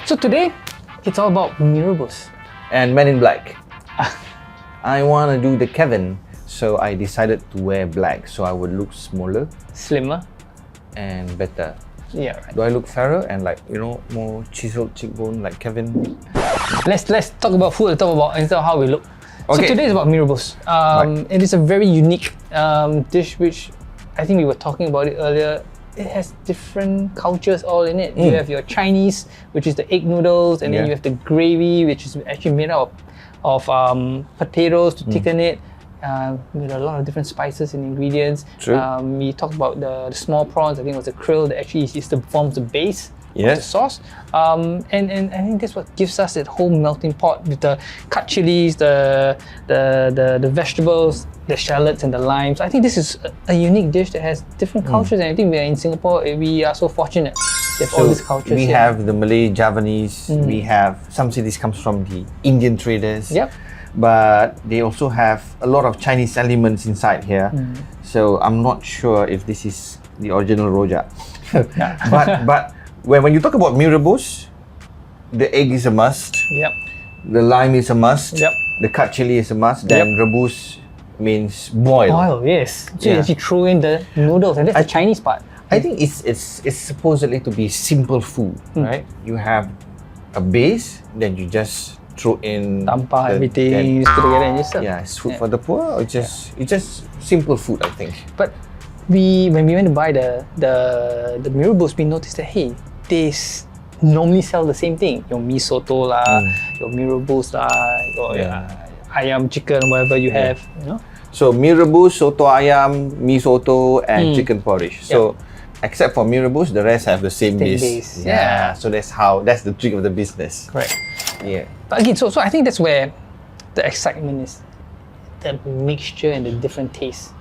So today, it's all about Mee Rebus. And Men in Black. I want to do the Kevin, so I decided to wear black so I would look smaller, Slimmer. and better. Yeah, right. Do I look fairer and like, you know, more chiseled cheekbone like Kevin? Let's talk about food and talk about instead of how we look. Okay. So today is about Mee Rebus. It is a very unique dish which I think we were talking about it earlier. It has different cultures all in it. You have your Chinese, which is the egg noodles, and then you have the gravy, which is actually made out of potatoes to thicken it, with a lot of different spices and ingredients. True. We talked about the small prawns. I think it was the krill that actually forms the base of the sauce. And I think that's what gives us that whole melting pot with the cut chillies, the vegetables, the shallots and the limes. I think this is a unique dish that has different cultures, and I think we are in Singapore. We are so fortunate to have all these cultures. We have the Malay, Javanese. We have some cities comes from the Indian traders. Yep. But they also have a lot of Chinese elements inside here. So I'm not sure if this is the original rojak. but when you talk about Mee Rebus, the egg is a must. Yep. The lime is a must. Yep. The cut chilli is a must. Then rebus means boil. Oil, yes. So you actually throw in the noodles, and that's the Chinese part. I think it's supposedly to be simple food, right? You have a base, then you just throw in Tampah everything, just put together and just serve. Yeah, it's food for the poor, or it's just simple food, I think. But when we went to buy the Mee Rebus, we noticed that hey, they normally sell the same thing. Your mee soto lah, your Mee Rebus lah, your ayam chicken, whatever you have, you know. So Mee Rebus, soto ayam, mee soto, and chicken porridge. So except for Mee Rebus, the rest have the same base. Yeah. So that's the trick of the business. Correct. Yeah. But again, so I think that's where the excitement is. The mixture and the different tastes.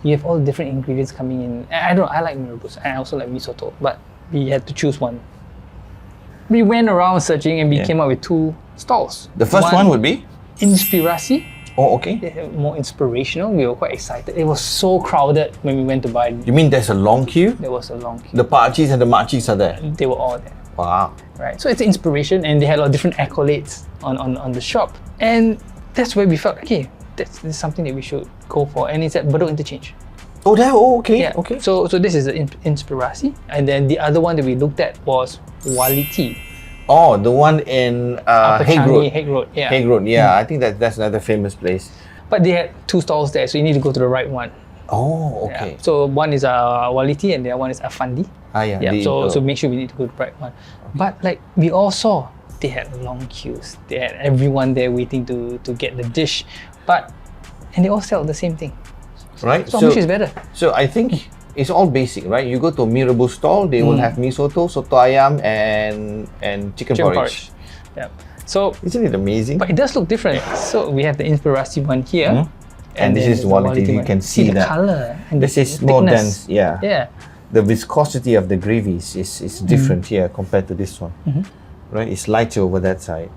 You have all the different ingredients coming in. I like Mee Rebus, and I also like mee soto, but we had to choose one. We went around searching and we came up with two stalls. The first one would be? Inspirasi. Oh, okay. More inspirational. We were quite excited. It was so crowded when we went to buy it. You mean there's a long queue? There was a long queue. The pakcik and the makcik are there? They were all there. Wow. Right. So it's an inspiration, and they had a lot of different accolades on the shop. And that's where we felt, okay, this is something that we should go for. And it's at Bedok Interchange. Oh, there? Oh, okay. Yeah. Okay. So this is the Inspirasi. And then the other one that we looked at was Waliti. Oh, the one in Hague Road. Hague Road, yeah. Hague Road, yeah. I think that's another famous place. But they had two stalls there, so you need to go to the right one. Oh, okay. Yeah. So one is Waliti and the other one is Afandi. So make sure we need to go to the right one. Okay. But like we all saw, they had long queues. They had everyone there waiting to get the dish. And they all sell the same thing. Right. So which is better? So I think it's all basic, right? You go to a Mee Rebus stall, they will have mee soto, soto ayam, and chicken porridge. Yeah. So isn't it amazing? But it does look different. So we have the Inspirasi one here, and this is the Waliti. You can see the that color. And this is thickness. more dense. Yeah. Yeah. The viscosity of the gravies is different here compared to this one. Right? It's lighter over that side.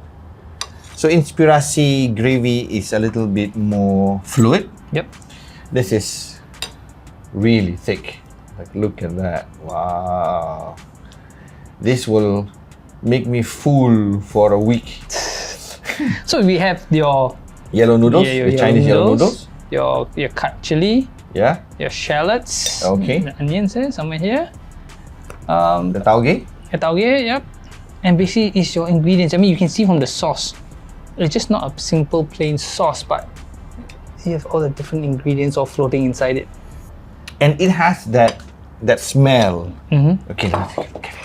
So Inspirasi gravy is a little bit more fluid. Yep. This is really thick. Like, look at that. Wow. This will make me full for a week. So we have your yellow noodles, the Chinese yellow noodles. Your cut chilli. Yeah. Your shallots. Okay. The onions somewhere here. The tauge. The tauge, yep. And basically it's your ingredients. I mean, you can see from the sauce. It's just not a simple plain sauce, but you have all the different ingredients all floating inside it. And it has that smell. Okay, let's do the Kevin.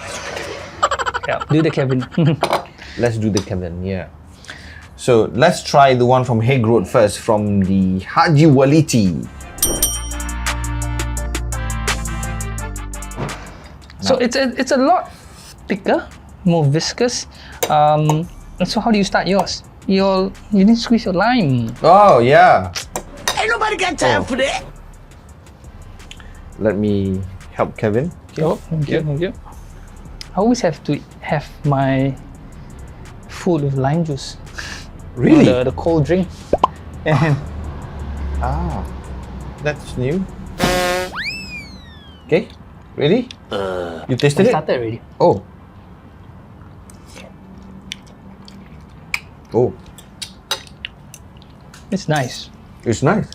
Yeah, do the Kevin. Let's do the Kevin, yeah. So let's try the one from Hague Road first, from the Haji Waliti. So it's a lot thicker, more viscous. So how do you start yours? You need to squeeze your lime. Oh yeah. Ain't nobody got time for that. Let me help Kevin. Oh, thank you. I always have to have my food with lime juice. Really? The cold drink. And that's new. Okay, ready? You tasted it? started already. Oh. Oh, It's nice. it's nice.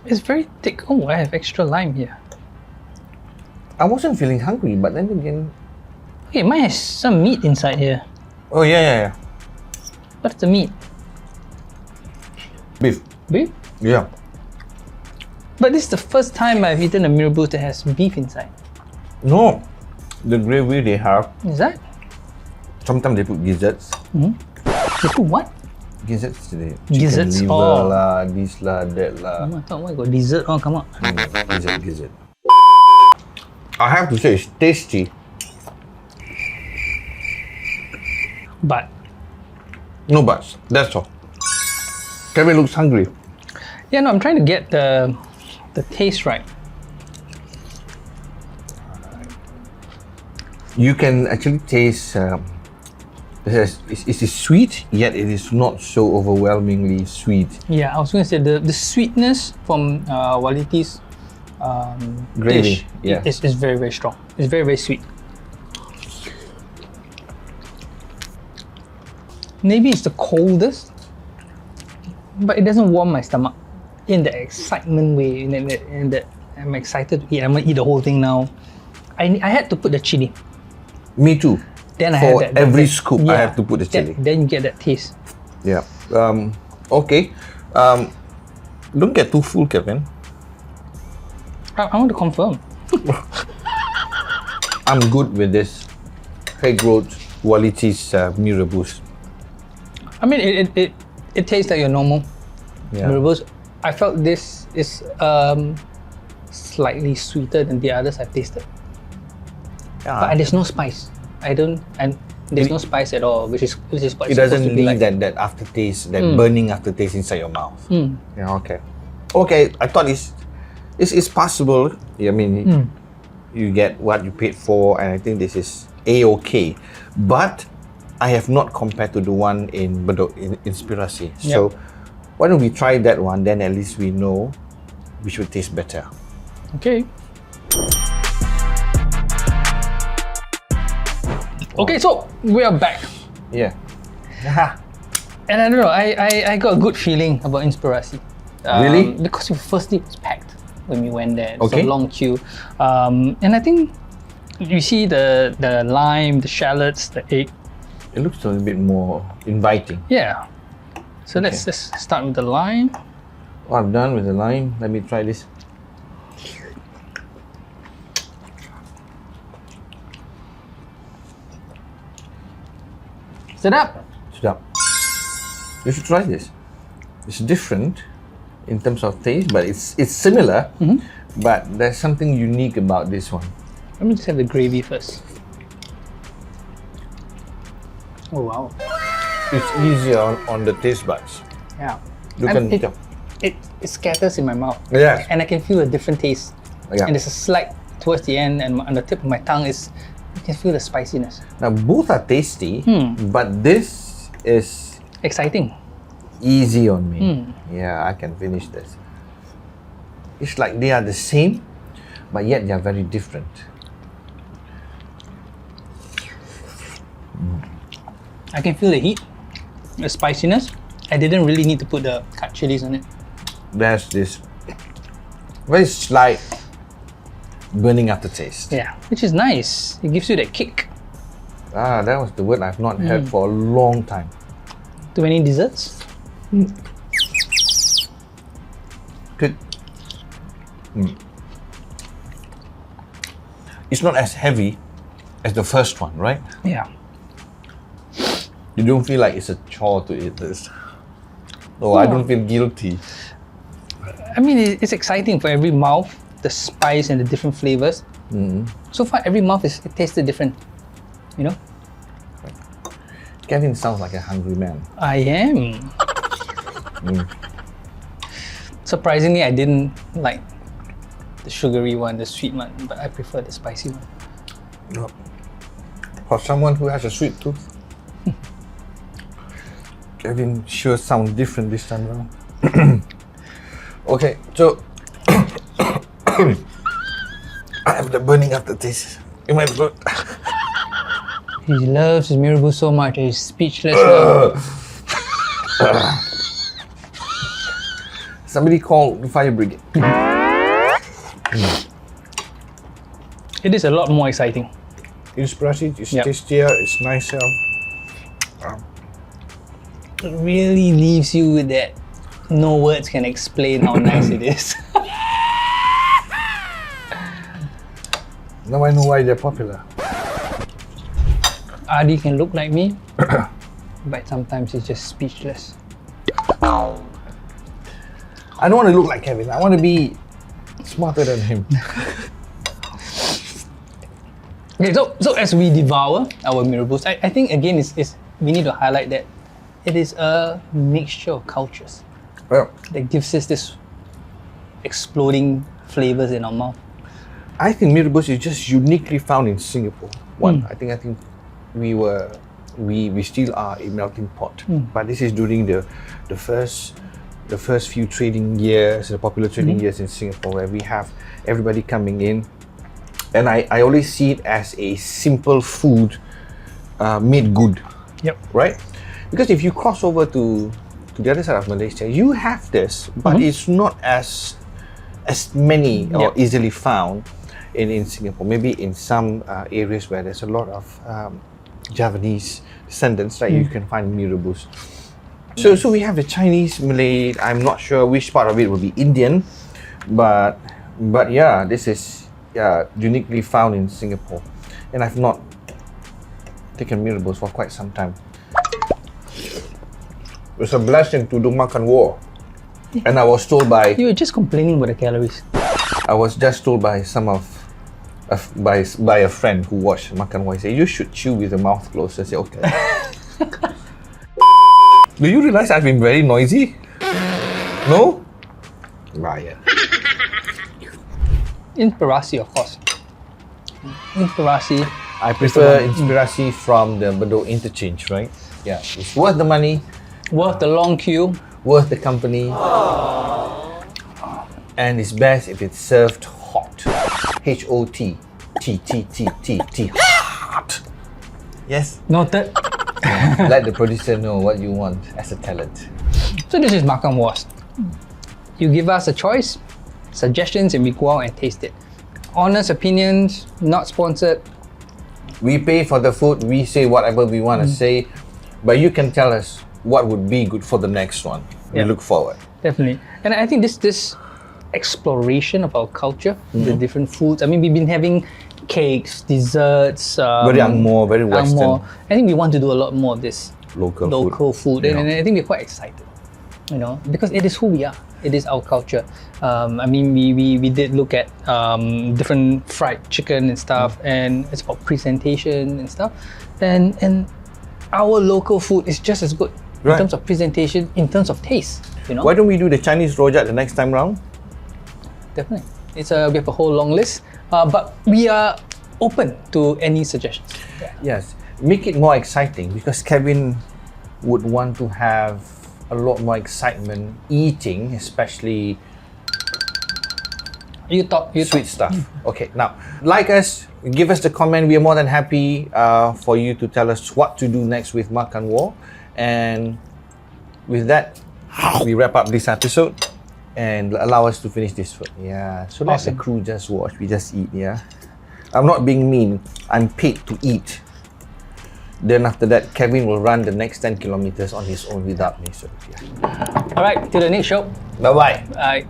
It's very thick. Oh, I have extra lime here. I wasn't feeling hungry, but then again, Okay, mine has some meat inside here. oh yeah. What's the meat? Beef. Beef? Yeah. But this is the first time I've eaten a Mee Rebus that has beef inside. No, the gravy they have. Is that? Sometimes they put gizzards. They put what? Gizzards today. Gizzards, Chicken oh. liver lah, this lah, that lah. I thought, why got dessert? Oh, come on. Gizzard. I have to say, it's tasty. But No buts. That's all. Kevin looks hungry. yeah, no, I'm trying to get the taste right. You can actually taste. It is sweet, yet it is not so overwhelmingly sweet. Yeah, I was going to say the sweetness from Waliti's Gravy, dish yeah. is very, very strong. It's very, very sweet. Maybe it's the coldest, but it doesn't warm my stomach in the excitement way. In that I'm excited to eat. I'm gonna eat the whole thing now. I had to put the chili. Me too. Then I For had that. every scoop, I have to put the Then- chili. Then you get that taste. Yeah. Okay. Don't get too full, Kevin. I want to confirm. I'm good with this Hague Road Waliti's Mee Rebus. I mean, it tastes like your normal Yeah. Mee Rebus. I felt this is slightly sweeter than the others I've tasted. But there's no spice. There's no spice at all, which is what It it's supposed doesn't to be leave like. that aftertaste, that burning aftertaste inside your mouth. Mm. Yeah, okay. Okay, I thought it's possible. I mean, you get what you paid for, and I think this is A-okay. But I have not compared to the one in Bedok in Inspirasi. So why don't we try that one? Then at least we know which would taste better. Okay. Okay, so we are back. Yeah. And I don't know, I got a good feeling about Inspirasi. Really? Because firstly it was packed when we went there. It's Okay. a long queue. And I think you see the lime, the shallots, the egg. It looks a little bit more inviting. Yeah. So let's start with the lime. Oh, I'm done with the lime. Let me try this. Sedap. Sedap. You should try this. It's different in terms of taste, but it's similar. But there's something unique about this one. Let me just have the gravy first. Oh wow. It's easier on the taste buds. Yeah. You can it, tell. it scatters in my mouth. Yes. And I can feel a different taste. Yeah. And there's a slight towards the end, and on the tip of my tongue you can feel the spiciness. Now both are tasty, but this is Exciting. easy on me. Yeah, I can finish this. It's like they are the same, but yet they are very different. I can feel the heat, the spiciness. I didn't really need to put the cut chillies on it. There's this very slight burning aftertaste. Yeah, which is nice. It gives you that kick. Ah, that was the word I've not heard for a long time. Too many desserts? Good. It's not as heavy as the first one, right? Yeah. You don't feel like it's a chore to eat this. Oh, I don't feel guilty. I mean, it's exciting for every mouth, the spice and the different flavors. So far, every mouth it tasted different. You know? Kevin sounds like a hungry man. I am. Surprisingly, I didn't like the sugary one, the sweet one, but I prefer the spicy one. No. For someone who has a sweet tooth, Kevin sure sounds different this time around. Okay, so I have the burning aftertaste in my throat. He loves his Mee Rebus so much that he's speechless now. Somebody call the fire brigade. It is a lot more exciting. Inspirasi is tastier, it's nicer. It really leaves you with that no words can explain how nice it is. Now I know why they're popular. Adi can look like me, but sometimes he's just speechless. I don't want to look like Kevin. I want to be smarter than him. Okay, so as we devour our Mee Rebus, I think again we need to highlight that it is a mixture of cultures that gives us this exploding flavors in our mouth. I think Mee Rebus is just uniquely found in Singapore. I think we still are a melting pot, but this is during the first few trading years, the popular trading years in Singapore, where we have everybody coming in, and I always see it as a simple food made good. Yep. Right? Because if you cross over to the other side of Malaysia, you have this, but it's not as many or easily found in Singapore. Maybe in some areas where there's a lot of Javanese descendants, right? You can find Mee Rebus. So we have the Chinese, Malay. I'm not sure which part of it will be Indian, but yeah, this is uniquely found in Singapore, and I've not taken Mee Rebus for quite some time. It's a blessing to do MAKAN WARS, and I was told by You were just complaining about the calories. I was just told by by a friend who watched MAKAN WARS. He said you should chew with the mouth closed. I said okay. Do you realize I've been very noisy? No? Liar. Inspirasi, of course. Inspirasi. I prefer Inspirasi from the Bedok interchange, right? Yeah, it's worth the money, Worth the long queue. worth the company, and it's best if it's served hot. H-O-T. T. Hot! Yes? Noted. Let the producer know what you want as a talent. So this is MAKAN WARS. You give us a choice, suggestions, and we go out and taste it. Honest opinions, not sponsored. We pay for the food, we say whatever we want to say, but you can tell us what would be good for the next one. We look forward. Definitely. And I think this exploration of our culture, the different foods. I mean, we've been having cakes, desserts. Very Angmo, very Western. I think we want to do a lot more of this Local food. And I think we're quite excited, because it is who we are. It is our culture. I mean, we did look at different fried chicken and stuff, and it's about presentation and stuff. And our local food is just as good in terms of presentation, in terms of taste. Why don't we do the Chinese rojak the next time round? Definitely. We have a whole long list, but we are open to any suggestions. Yes, make it more exciting, because Kevin would want to have a lot more excitement eating, especially sweet stuff. Okay, now like us, give us the comment. We are more than happy for you to tell us what to do next with MAKAN WARS. And with that, we wrap up this episode and allow us to finish this food. Yeah, so let the crew just watch. We just eat. Yeah, I'm not being mean. I'm paid to eat. Then after that, Kevin will run the next 10 kilometers on his own without me. So yeah. All right, till the next show. Bye-bye. Bye.